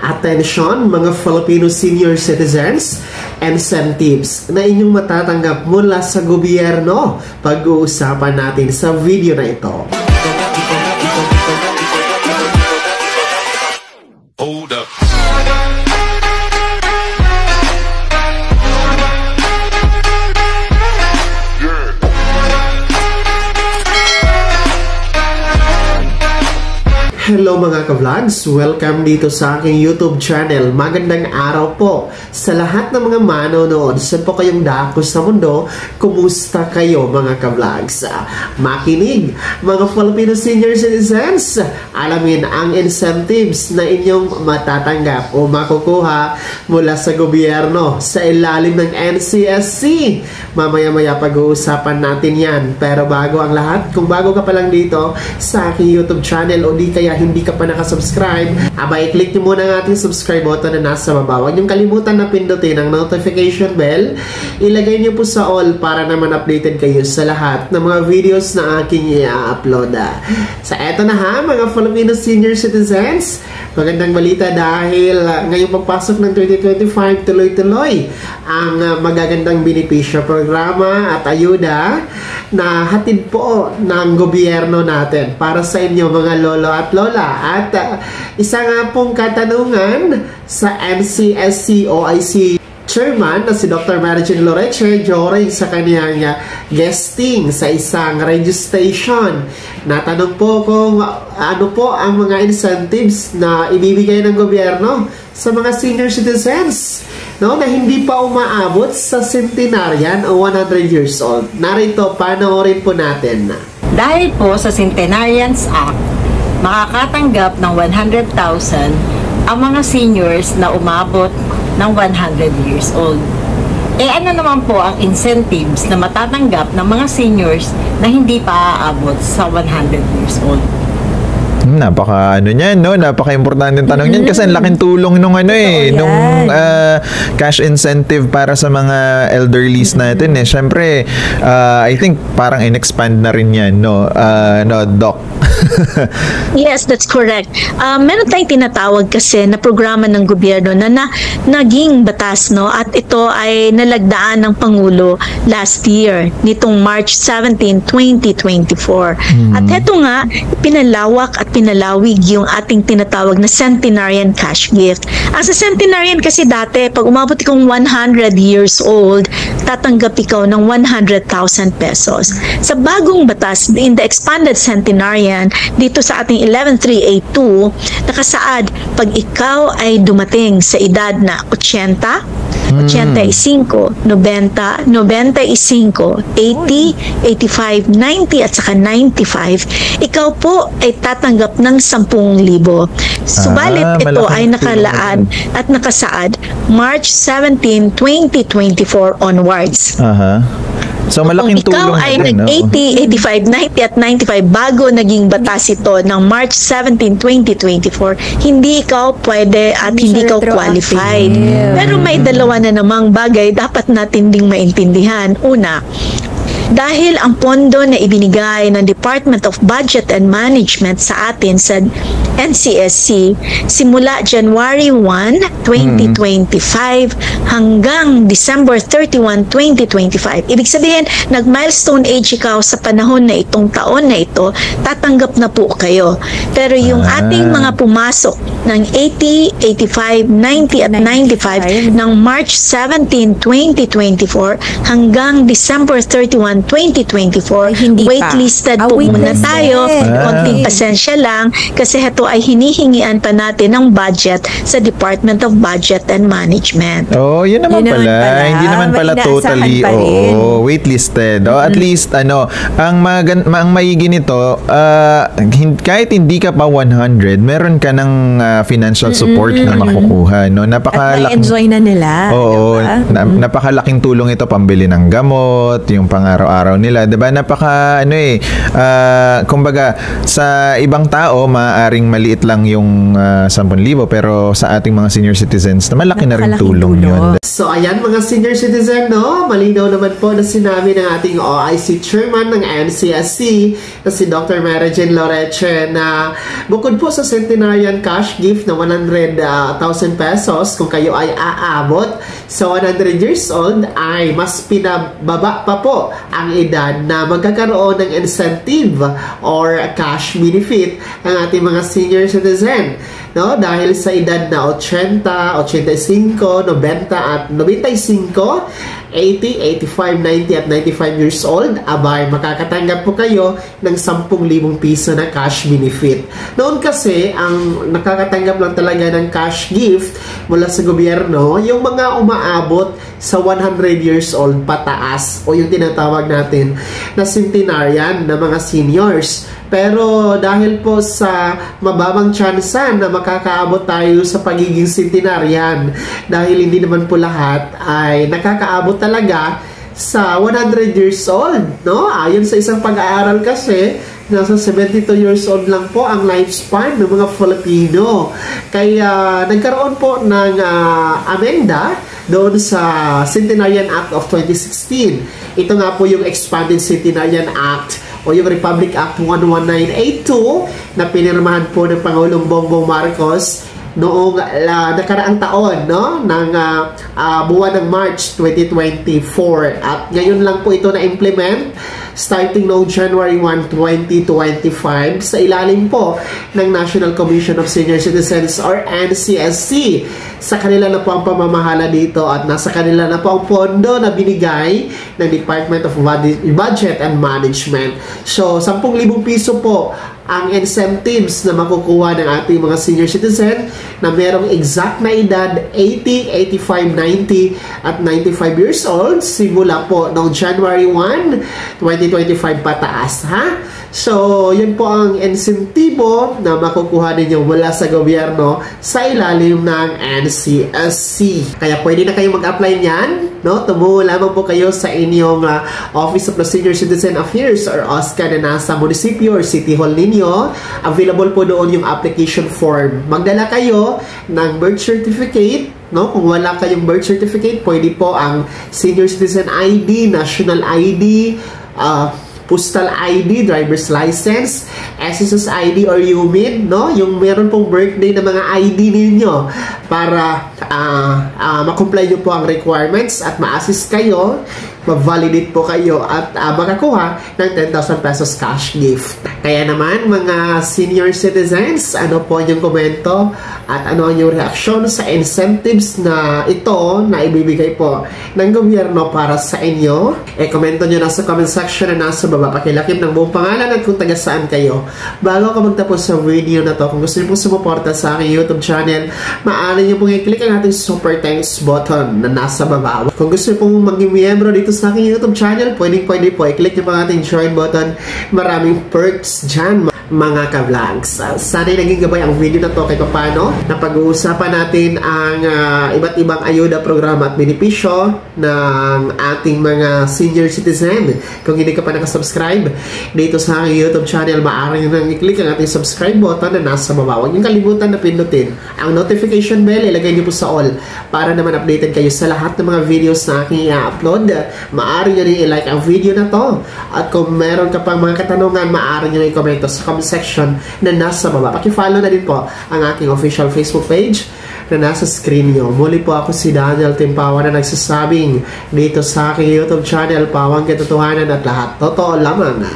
Attention mga Filipino senior citizens, incentives na inyong matatanggap mula sa gobyerno. Pag-uusapan natin sa video na ito. Hold up. Hello mga ka-vlogs! Welcome dito sa aking YouTube channel. Magandang araw po sa lahat ng mga manonood. Saan po kayong dako sa mundo? Kumusta kayo mga ka-vlogs? Makinig mga Filipino senior citizens! Alamin ang incentives na inyong matatanggap o makukuha mula sa gobyerno sa ilalim ng NCSC. Mamaya-maya pag-uusapan natin yan. Pero bago ang lahat, kung bago ka pa lang dito sa aking YouTube channel o di kaya hindi ka pa nakasubscribe, i-click nyo muna ang ating subscribe button na nasa baba. Huwag niyong kalimutan na pindutin ang notification bell. Ilagay niyo po sa all para naman updated kayo sa lahat ng mga videos na aking i-upload. Sa eto na ha, mga Filipino senior citizens, magandang balita dahil ngayong pagpasok ng 2025, tuloy-tuloy ang magagandang benepisyo programa at ayuda na hatid po ng gobyerno natin para sa inyo mga lolo at lola. At isa nga pong katanungan sa NCSC OIC Chairman na si Dr. Marichin Loreche during sa kanyang guesting sa isang radio station. Natanong po kung ano po ang mga incentives na ibibigay ng gobyerno sa mga senior citizens na hindi pa umaabot sa centenarian o 100 years old. Narito, panoorin po natin. Dahil po sa Centenarians Act, makakatanggap ng 100,000 ang mga seniors na umabot ng 100 years old. Ano naman po ang incentives na matatanggap ng mga seniors na hindi pa aabot sa 100 years old? Napaka niyan, no? Napaka-importante tanong niyan kasi ang laking tulong nung cash incentive para sa mga elderlies natin eh. Syempre, I think parang in-expand na rin yan, no? Doc. Yes, that's correct. Meron tayong tinatawag kasi na programa ng gobyerno na naging batas, no? At ito ay nalagdaan ng Pangulo last year, nitong March 17, 2024. At ito nga, pinalawak at pinalawig yung ating tinatawag na centenarian cash gift. Ang sa centenarian kasi dati, pag umabot ikong 100 years old, tatanggap ikaw ng 100,000 pesos. Sa bagong batas, in the expanded centenarian, dito sa ating 11382, nakasaad, pag ikaw ay dumating sa edad na 80, 85, 90, 95, 80, 85, 90 at saka 95, ikaw po ay tatanggap ng 10,000. Subalit ito ay nakalaan at nakasaad March 17, 2024 onwards. So malaking tulong ikaw ay nag-80, 85, 90 at 95 bago naging batas ito ng March 17, 2024, hindi ikaw pwede at hindi ikaw qualified. Pero may dalawa na namang bagay dapat natin ding maintindihan. Una, dahil ang pondo na ibinigay ng Department of Budget and Management sa atin sa NCSC simula January 1, 2025 hanggang December 31, 2025. Ibig sabihin, nag-milestone age ikaw sa panahon na itong taon na ito, tatanggap na po kayo. Pero yung ating mga pumasok ng 80, 85, 90 at 95 ng March 17, 2024 hanggang December 31, 2024, waitlisted po muna tayo. Konting pasensya lang kasi ito ay hinihingian pa natin ng budget sa Department of Budget and Management. Oh, yun naman pala. Hindi naman pala totally waitlisted. At least ang maigi nito, kahit hindi ka pa 100, meron ka ng financial support na makukuha, no? At na-enjoy na nila. Oo, napakalaking tulong ito pambili ng gamot, yung pang-araw araw-araw nila. Diba? Napaka, kumbaga, sa ibang tao, maaaring maliit lang yung 10,000, pero sa ating mga senior citizens, na malaki na rin tulong yun. So, ayan mga senior citizen, no? Malinaw naman po na sinabi ng ating OIC Chairman ng NCSC na si Dr. Mary Jane Loreche na bukod po sa centenarian cash gift na 100,000 pesos kung kayo ay aabot sa 100 years old, ay mas pinababa pa po ang edad na magkakaroon ng incentive or cash benefit ang ating mga senior citizen, no? Dahil sa edad na 80, 85, 90 at 95, 80, 85, 90 at 95 years old, abay, makakatanggap po kayo ng 10,000 piso na cash benefit. Noon kasi, ang nakakatanggap lang talaga ng cash gift mula sa gobyerno, yung mga umaabot sa 100 years old pataas, o yung tinatawag natin na centenarian na mga seniors. Pero dahil po sa mababang tsansa na makakaabot tayo sa pagiging centenarian, dahil hindi naman po lahat ay nakakaabot talaga sa 100 years old, no? Ayon sa isang pag-aaral kasi, nasa 72 years old lang po ang lifespan ng mga Filipino. Kaya nagkaroon po ng amenda doon sa Centenarian Act of 2016. Ito nga po yung Expanded Centenarian Act o yung Republic Act 11982 na pinirmahan po ng Pangulong Bongbong Marcos noong nakaraang taon, no, ng buwan ng March 2024. At ngayon lang po ito na-implement starting noong January 1, 2025 sa ilalim po ng National Commission of Senior Citizens or NCSC. Sa kanila na po ang pamamahala dito at nasa kanila na po ang pondo na binigay ng Department of Budget and Management. So, 10,000 piso po ang incentives na makukuha ng ating mga senior citizen na merong exact na edad 80, 85, 90 at 95 years old simula po noong January 1, 2025 pataas, ha? So, yun po ang insentibo na makukuha ninyo mula sa gobyerno sa ilalim ng NCSC. Kaya pwede na kayong mag-apply niyan, no? Tumuho lamang po kayo sa inyong Office of the Senior Citizen Affairs or OSCA na nasa munisipyo or city hall ninyo. Available po doon yung application form. Magdala kayo ng birth certificate, no? Kung wala kayong birth certificate, pwede po ang Senior Citizen ID, National ID, Postal ID, Driver's License, SSS ID or UMID, no? Yung meron pong birthday na mga ID ninyo para ma-comply nyo po ang requirements at ma-assist kayo, ma-validate po kayo at makakuha ng 10,000 pesos cash gift. Kaya naman mga senior citizens, ano po yung komento at ano ang yung reaksyon sa incentives na ito na ibibigay po ng gobyerno para sa inyo? Komento nyo na sa comment section na nasa baba. Pakilakip ng buong pangalan at kung taga saan kayo. Bago ka magtapos sa video na to, kung gusto nyo pong sumuporta sa aking YouTube channel, maaari nyo pong i-click ang ating super thanks button na nasa baba. Kung gusto nyo pong maging miyembro dito sa aking YouTube channel, pwede po i-click nyo po ang ating join button. Maraming perks dyan, mga ka-vlogs. Sana'y naging gabay ang video na to kahit paano na pag-uusapan natin ang iba't ibang ayuda, programa at benepisyo ng ating mga senior citizen. Kung hindi ka pa nakasubscribe dito sa aking YouTube channel, maaari nyo nang i-click ang ating subscribe button na nasa baba. Huwag nyo kalimutan na pindutin ang notification bell, ilagay nyo po sa all para naman updated kayo sa lahat ng mga videos na aking i-upload. Maaari nyo rin i-like ang video na to at kung meron ka pang mga katanungan, maaari nyo rin i-komento sa comment section na nasa baba. Paki-follow na din po ang aking official Facebook page na nasa screen nyo. Muli po ako si Daniel Timpawan na nagsasabing dito sa aking YouTube channel, Pawang Katotohanan at lahat totoo lamang.